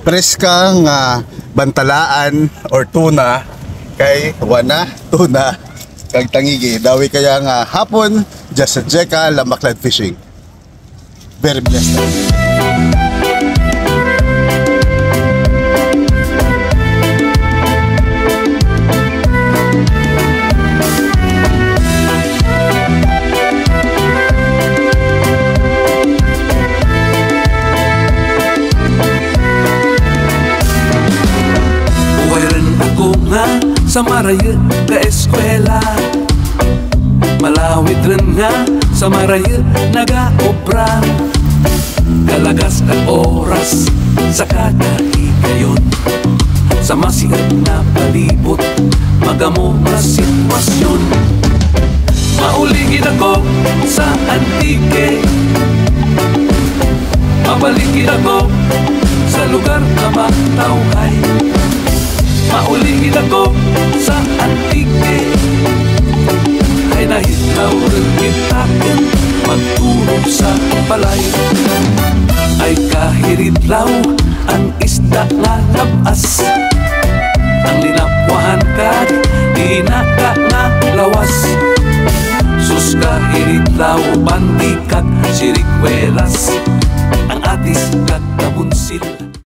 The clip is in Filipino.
preska nga bantalaan or tuna kay wana tuna kag tangigi dawi kaya nga hapon just sa Jeka Lamaklad Fishing. Very blessed. Sa Maraya ka eskwela, malawit rin nga sa Maraya nag-aobra. Kalagas at oras sa kada ikayon, sa masigat na palibot magamo na sitwasyon. Mauligid ako sa antike, mabaligid ako sa lugar na matawhay. Mauligid ako sa antike, ay nahitlaw rin kitakin magtulog sa balay. Ay kahiritlaw ang isda nga labas, ang linapwahan ka di naka nga lawas. Sus kahiritlaw bandikat sirikwelas, ang atis kat nabunsil.